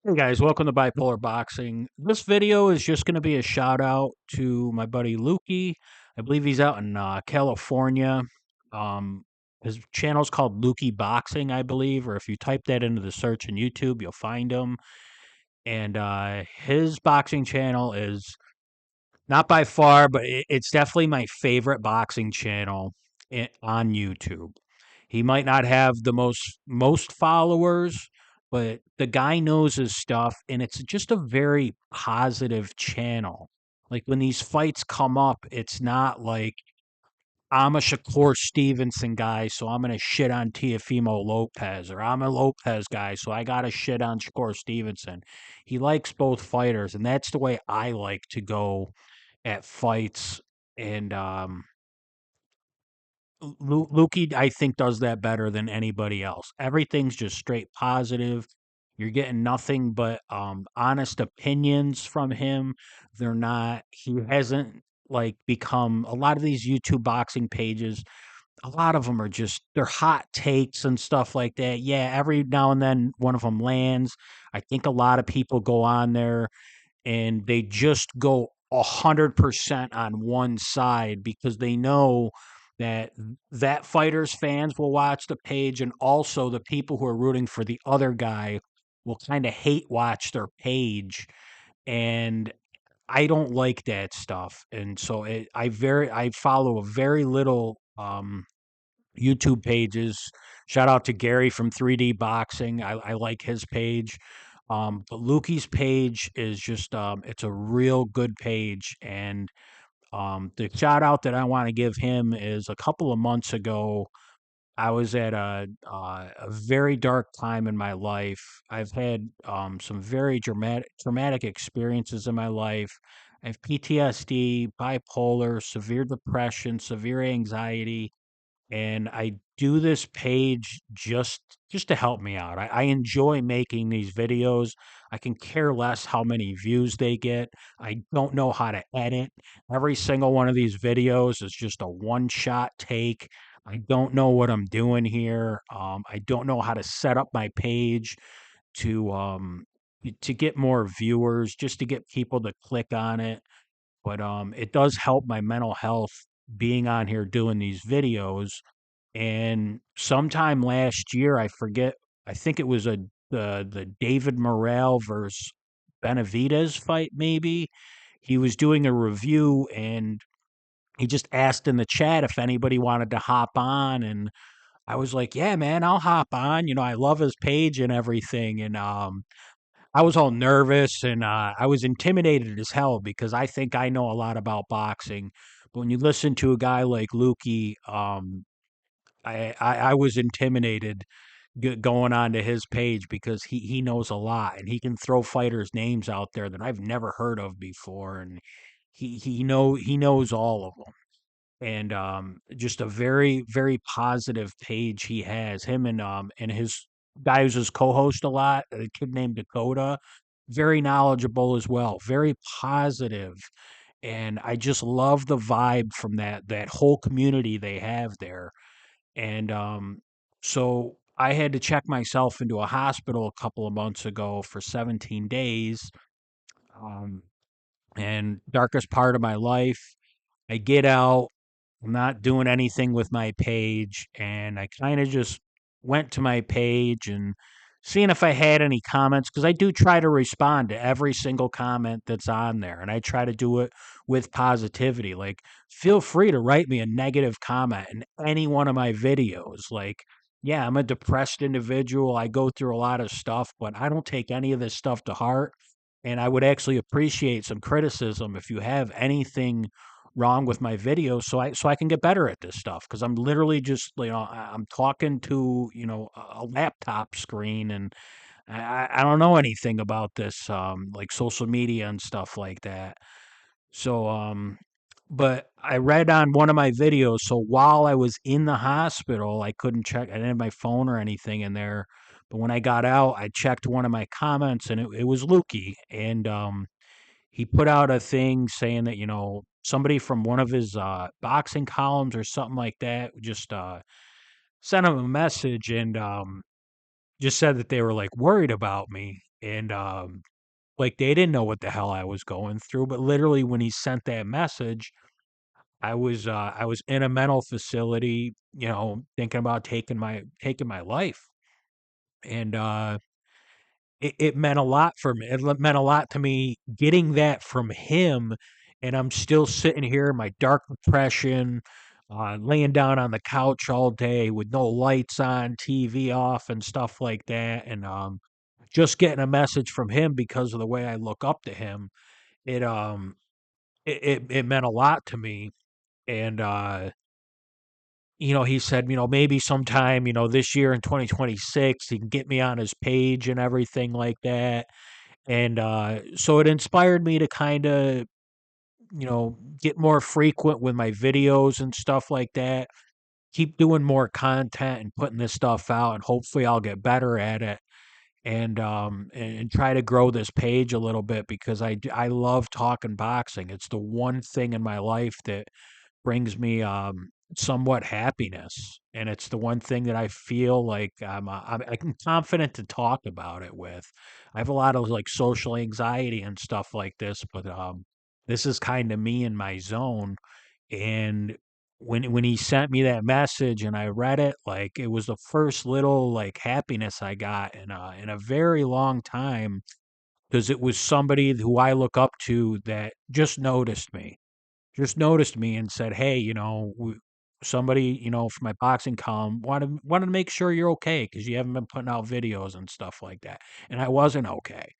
Hey guys, welcome to Bipolar Boxing. This video is just going to be a shout out to my buddy Lukie. I believe he's out in California. Um, his channel's called Lukie Boxing, I believe, or if you type that into the search in YouTube, you'll find him. And his boxing channel is not by far, but it's definitely my favorite boxing channel on YouTube. He might not have the most followers, but the guy knows his stuff, and it's just a very positive channel. Like when these fights come up, it's not like I'm a Shakur Stevenson guy, so I'm gonna shit on Teofimo Lopez, or I'm a Lopez guy, so I gotta shit on Shakur Stevenson. He likes both fighters, and that's the way I like to go at fights. And Luki, I think, does that better than anybody else. Everything's just straight positive. You're getting nothing but honest opinions from him. They're not. He hasn't like become a lot of these YouTube boxing pages. A lot of them are just they're hot takes and stuff like that. Yeah, every now and then one of them lands. I think a lot of people go on there and they just go 100% on one side because they know that that fighter's fans will watch the page, and also the people who are rooting for the other guy will kind of hate watch their page. And I don't like that stuff. And so I follow a very little YouTube pages. Shout out to Gary from 3D Boxing. I like his page. But Lukey's page is just it's a real good page. And the shout out that I want to give him is a couple of months ago. I was at a very dark time in my life. I've had some very traumatic experiences in my life. I have PTSD, bipolar, severe depression, severe anxiety, and I do this page just to help me out. I enjoy making these videos. I can care less how many views they get. I don't know how to edit. Every single one of these videos is just a one shot take. I don't know what I'm doing here. I don't know how to set up my page to to get more viewers, just to get people to click on it. But it does help my mental health being on here doing these videos. And sometime last year, I forget, I think it was the David Morrell versus Benavidez fight, maybe. He was doing a review and he just asked in the chat if anybody wanted to hop on. And I was like, yeah, man, I'll hop on. You know, I love his page and everything. And I was all nervous and I was intimidated as hell because I think I know a lot about boxing. But when you listen to a guy like Luki, I was intimidated going on to his page because he knows a lot and he can throw fighters' names out there that I've never heard of before, and he knows all of them. And just a very positive page he has. Him and his guy who's his co-host a lot, a kid named Dakota, very knowledgeable as well, very positive. And I just love the vibe from that whole community they have there. And so I had to check myself into a hospital a couple of months ago for 17 days. Um, and darkest part of my life, I get out, I'm not doing anything with my page, and I kind of just went to my page and seeing if I had any comments because I do try to respond to every single comment that's on there, and I try to do it with positivity. Like, feel free to write me a negative comment in any one of my videos. Like, yeah, I'm a depressed individual. I go through a lot of stuff, but I don't take any of this stuff to heart. And I would actually appreciate some criticism if you have anything wrong with my videos so I can get better at this stuff because I'm literally just I'm talking to a laptop screen, and I don't know anything about this like social media and stuff like that. So but I read on one of my videos, so while I was in the hospital I couldn't check, I didn't have my phone or anything in there, but when I got out I checked one of my comments and it was Lukey. And he put out a thing saying that, somebody from one of his boxing columns or something like that just sent him a message and just said that they were like worried about me. and, like, they didn't know what the hell I was going through, but literally when he sent that message, I was in a mental facility, thinking about taking my life, and, it meant a lot for me. Meant a lot to me getting that from him, and I'm still sitting here in my dark depression, laying down on the couch all day with no lights on, TV off, and stuff like that, and, just getting a message from him because of the way I look up to him, it, it meant a lot to me, and, he said, "Maybe sometime, this year in 2026, he can get me on his page and everything like that." And, so it inspired me to kinda, get more frequent with my videos and stuff like that, keep doing more content and putting this stuff out, and hopefully I'll get better at it, and try to grow this page a little bit because I love talking boxing. It's the one thing in my life that brings me, somewhat happiness, and it's the one thing that I feel like I'm confident to talk about it with. I have a lot of, like, social anxiety and stuff like this, but, this is kinda me in my zone, and when he sent me that message and I read it, like, it was the first little, like, happiness I got in a very long time, because it was somebody who I look up to that just noticed me and said, "Hey, somebody, from my boxing column wanted to make sure you're okay because you haven't been putting out videos and stuff like that." And I wasn't okay.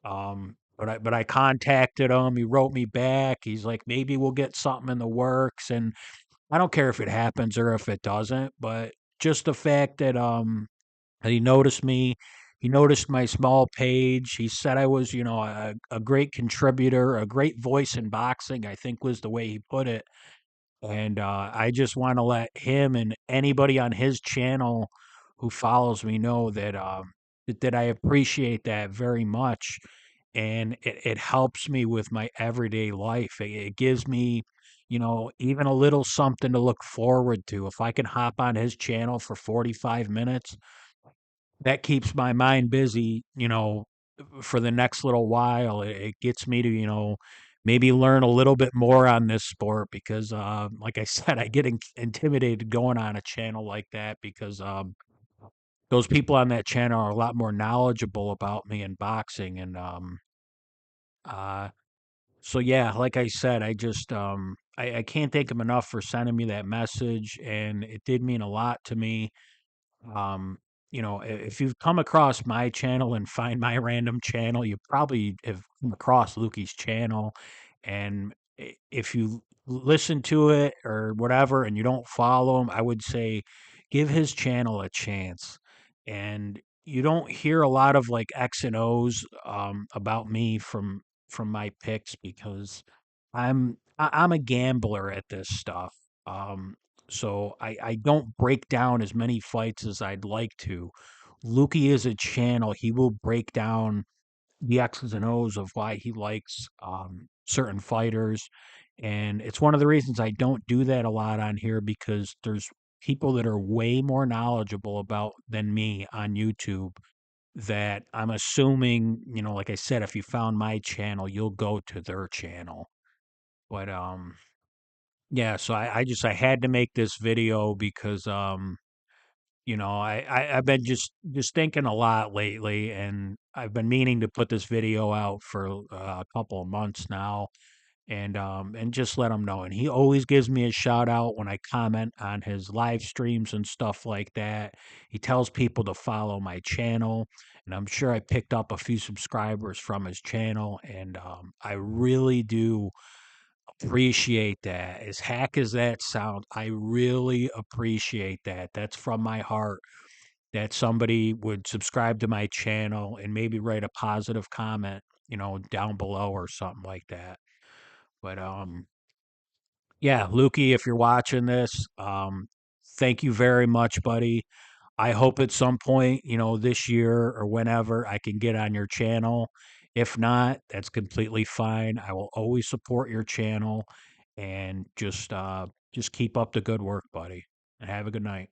But I contacted him. He wrote me back. He's like, "Maybe we'll get something in the works." And I don't care if it happens or if it doesn't, but just the fact that he noticed me. He noticed my small page. He said I was, a great contributor, a great voice in boxing, I think was the way he put it. And I just want to let him and anybody on his channel who follows me know that that I appreciate that very much, and it helps me with my everyday life. It gives me, even a little something to look forward to. If I can hop on his channel for 45 minutes, that keeps my mind busy, for the next little while. It gets me to, maybe learn a little bit more on this sport because, like I said, I get intimidated going on a channel like that because those people on that channel are a lot more knowledgeable about me in boxing. And uh, so, yeah, like I said, I can't thank him enough for sending me that message, and it did mean a lot to me. um, if you've come across my channel and find my random channel, you probably have come across Lukie's channel. And if you listen to it or whatever and you don't follow him, I would say give his channel a chance. And you don't hear a lot of like X and O's about me from my picks because I'm a gambler at this stuff. Um, so I don't break down as many fights as I'd like to. Lukie is a channel. He will break down the X's and O's of why he likes certain fighters. And it's one of the reasons I don't do that a lot on here because there's people that are way more knowledgeable about than me on YouTube that I'm assuming, like I said, if you found my channel, you'll go to their channel. But yeah, so I had to make this video because I've been just thinking a lot lately, and I've been meaning to put this video out for a couple of months now, and just let him know. And he always gives me a shout out when I comment on his live streams and stuff like that. He tells people to follow my channel, and I'm sure I picked up a few subscribers from his channel, and I really do appreciate that. As hack as that sounds, I really appreciate that. That's from my heart that somebody would subscribe to my channel and maybe write a positive comment, down below or something like that. But yeah, Lukie, if you're watching this, thank you very much, buddy. I hope at some point, this year or whenever I can get on your channel. If not, that's completely fine. I will always support your channel and just keep up the good work, buddy. And have a good night.